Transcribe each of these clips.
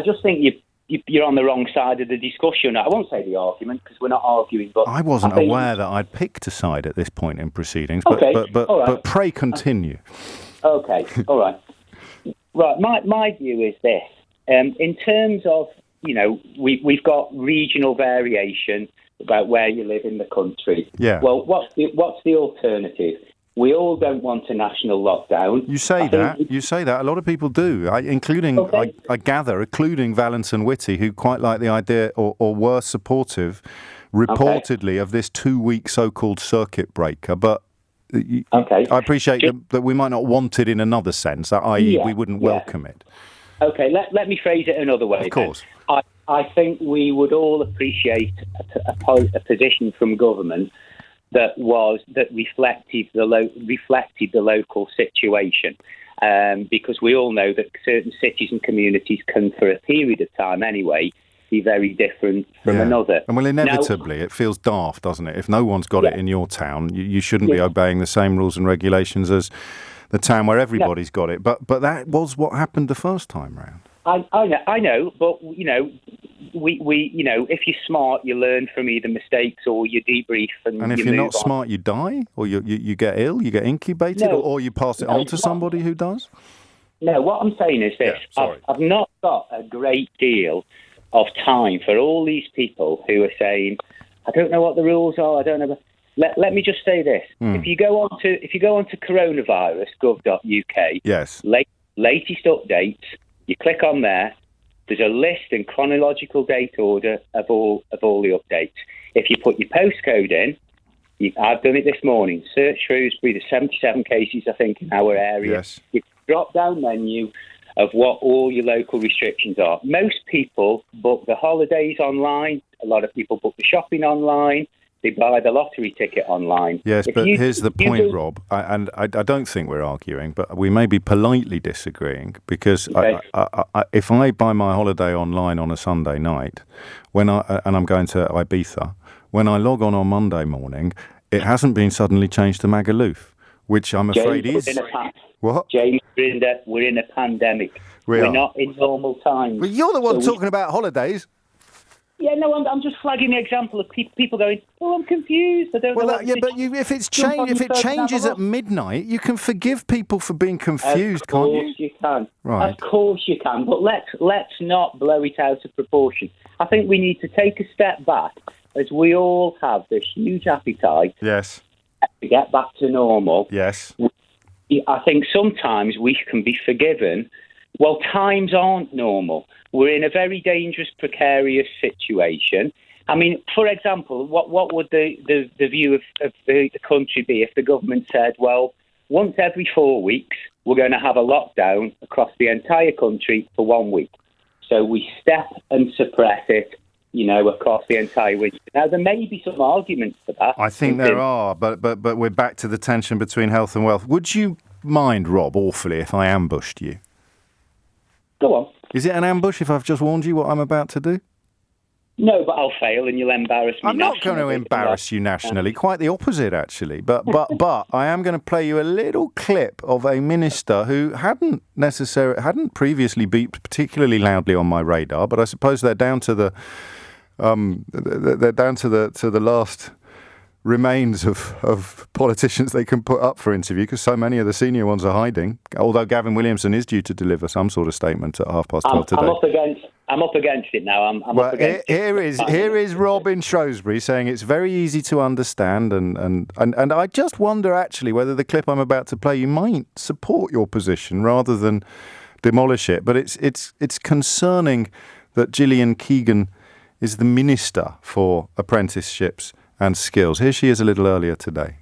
just think you're on the wrong side of the discussion. I won't say the argument because we're not arguing. But I wasn't aware that I'd picked a side at this point in proceedings. Okay, but pray continue. Okay, all right. Right, my view is this. In terms of, we've got regional variation about where you live in the country. Yeah. Well, what's the alternative? We all don't want a national lockdown. You say that. A lot of people do, including, Okay. I gather, including Valence and Whitty, who quite like the idea or were supportive, reportedly, of this 2-week so-called circuit breaker. But I appreciate that we might not want it in another sense, i.e. we wouldn't welcome it. Okay, let me phrase it another way. Of course. I think we would all appreciate a position from government that reflected the local situation, because we all know that certain cities and communities can, for a period of time anyway, be very different from another. And inevitably, it feels daft, doesn't it? If no one's got it in your town, you shouldn't be obeying the same rules and regulations as the town where everybody's got it. But that was what happened the first time round. I know, but we if you're smart, you learn from either mistakes or you debrief and if you you're move not smart, you die, or you get ill, you get incubated, or you pass it on to somebody who does. No, what I'm saying is this: I've not got a great deal of time for all these people who are saying, "I don't know what the rules are. I don't know." Let me just say this: if you go on to coronavirus.gov.uk, latest updates. You click on there. There's a list and chronological date order of all the updates. If you put your postcode in, I've done it this morning. Search Shrewsbury. There's 77 cases, I think, in our area. Yes. You drop down menu of what all your local restrictions are. Most people book the holidays online. A lot of people book the shopping online. They buy the lottery ticket online. Yes, but here's the point, Rob, I don't think we're arguing, but we may be politely disagreeing, because if I buy my holiday online on a Sunday night, and I'm going to Ibiza, when I log on Monday morning, it hasn't been suddenly changed to Magaluf, which I'm afraid is... What? James, we're in a pandemic. We're not in normal times. Well, you're the one talking about holidays. Yeah, no, I'm just flagging the example of people going, "Oh, I'm confused. I don't know." But if it changes at midnight, you can forgive people for being confused, can't you? Of course you can. Right. Of course you can. But let's not blow it out of proportion. I think we need to take a step back, as we all have this huge appetite. Yes. To get back to normal. Yes. I think sometimes we can be forgiven. Well, times aren't normal. We're in a very dangerous, precarious situation. I mean, for example, what would the view of the country be if the government said, well, once every 4 weeks, we're going to have a lockdown across the entire country for 1 week. So we step and suppress it, across the entire winter. Now, there may be some arguments for that. I think there are, but we're back to the tension between health and wealth. Would you mind, Rob, awfully, if I ambushed you? Go on. Is it an ambush if I've just warned you what I'm about to do? No, but I'll fail and you'll embarrass me. I'm not going to embarrass you nationally. Quite the opposite, actually. But I am going to play you a little clip of a minister who hadn't previously beeped particularly loudly on my radar. But I suppose they're down to the last remains of politicians they can put up for interview, because so many of the senior ones are hiding, although Gavin Williamson is due to deliver some sort of statement at 12:30 today. I'm up against it now. Here is Rob in Shrewsbury saying it's very easy to understand, and I just wonder actually whether the clip I'm about to play you might support your position rather than demolish it. But it's concerning that Gillian Keegan is the Minister for Apprenticeships and Skills. Here she is a little earlier today.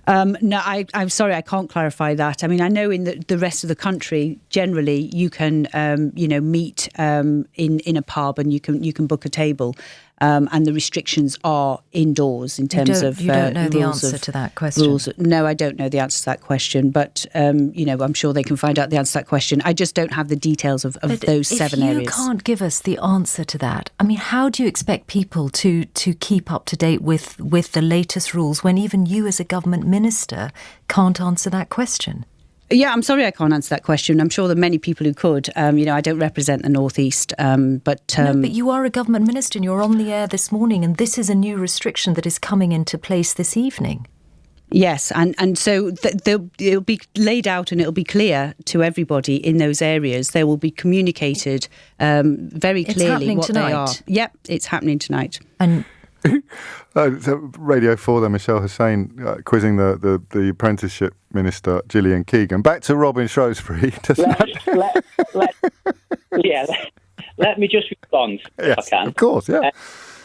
No, I'm sorry, I can't clarify that. I mean, I know in the rest of the country, generally, you can, meet in a pub and you can book a table. And the restrictions are indoors in terms of... You don't know the answer to that question? No, I don't know the answer to that question. But, I'm sure they can find out the answer to that question. I just don't have the details of those 7 areas. If you can't give us the answer to that, I mean, how do you expect people to keep up to date with the latest rules when even you as a government minister can't answer that question? Yeah, I'm sorry I can't answer that question. I'm sure there are many people who could. I don't represent the North East, but... No, but you are a government minister and you're on the air this morning, and this is a new restriction that is coming into place this evening. Yes, and so it'll be laid out and it'll be clear to everybody in those areas. They will be communicated very clearly what tonight. They are. Yep, it's happening tonight. And So Radio 4 there, Michelle Hussain quizzing the apprenticeship minister, Gillian Keegan. Back to Robin Shrewsbury. Let me just respond if I can. Of course, yeah.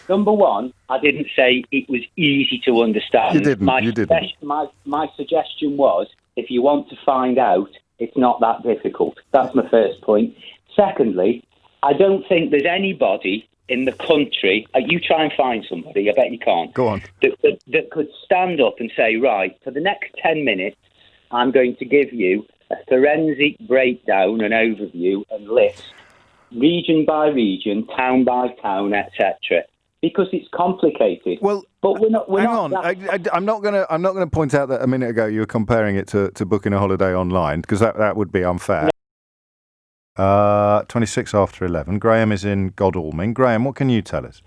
Number one, I didn't say it was easy to understand. You didn't. My suggestion was, if you want to find out, it's not that difficult. That's my first point. Secondly, I don't think there's anybody in the country, you try and find somebody, I bet you can't. Go on. That could stand up and say, right, for the next 10 minutes, I'm going to give you a forensic breakdown, an overview, and list, region by region, town by town, etc. Because it's complicated. Well, but we're not. Hang on. I'm not going to point out that a minute ago you were comparing it to booking a holiday online, because that would be unfair. 26 after 11. Graham is in Godalming. Graham, what can you tell us?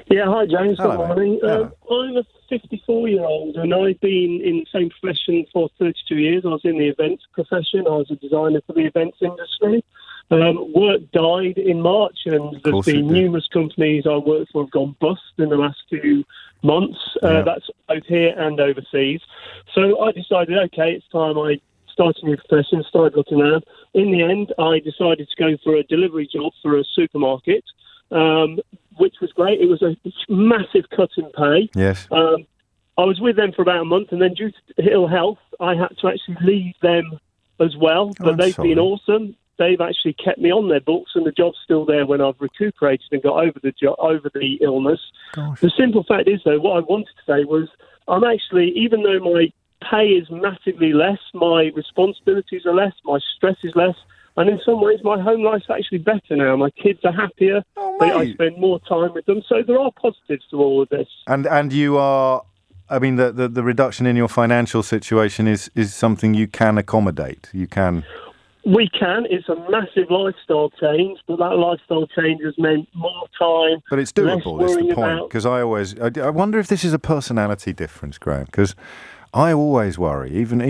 Yeah, hi James, Hello, good morning. Hello. I'm a 54-year-old and I've been in the same profession for 32 years. I was in the events profession. I was a designer for the events industry. Work died in March, and there's been numerous companies I worked for have gone bust in the last 2 months. That's both here and overseas. So I decided, okay, it's time I started a new profession, started looking around. In the end, I decided to go for a delivery job for a supermarket, which was great. It was a massive cut in pay. Yes. I was with them for about a month, and then due to ill health, I had to actually leave them as well. But they've been awesome. They've actually kept me on their books, and the job's still there when I've recuperated and got over the illness. Gosh. The simple fact is, though, what I wanted to say was, I'm actually, even though my pay is massively less, my responsibilities are less, my stress is less, and in some ways my home life's actually better now. My kids are happier. I spend more time with them. So there are positives to all of this. And you are, I mean, the reduction in your financial situation is something you can accommodate. You can. We can. It's a massive lifestyle change, but that lifestyle change has meant more time. But it's doable, that's the point. Because I wonder if this is a personality difference, Graham, because I always worry, even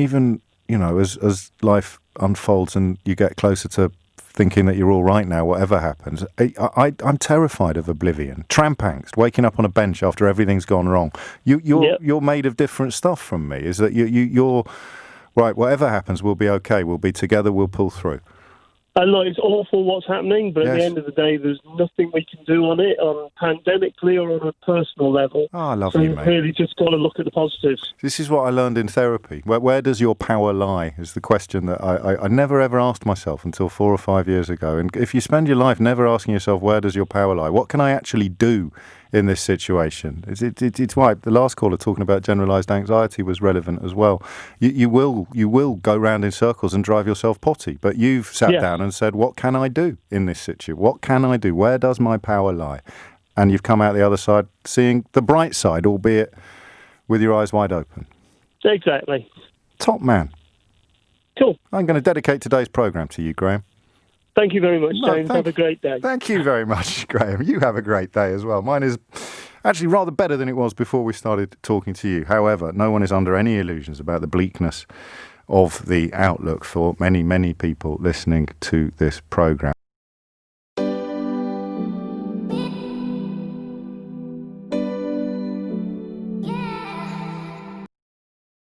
as life unfolds and you get closer to thinking that you're all right now, whatever happens. I'm terrified of oblivion, tramp angst, waking up on a bench after everything's gone wrong. You're made of different stuff from me. Is that you're right? Whatever happens, we'll be okay. We'll be together. We'll pull through. And look, it's awful what's happening, but at the end of the day, there's nothing we can do on it, pandemically or on a personal level. Oh, I love so you, mate. Really just got to look at the positives. This is what I learned in therapy. Where does your power lie is the question that I never ever asked myself until 4 or 5 years ago. And if you spend your life never asking yourself, where does your power lie? What can I actually do in this situation? It's why the last caller talking about generalised anxiety was relevant as well. You will go round in circles and drive yourself potty, but you've sat down and said, what can I do in this situation? What can I do? Where does my power lie? And you've come out the other side seeing the bright side, albeit with your eyes wide open. Exactly. Top man. Cool. I'm going to dedicate today's programme to you, Graham. Thank you very much, James. Have a great day. Thank you very much, Graham. You have a great day as well. Mine is actually rather better than it was before we started talking to you. However, no one is under any illusions about the bleakness of the outlook for many, many people listening to this programme.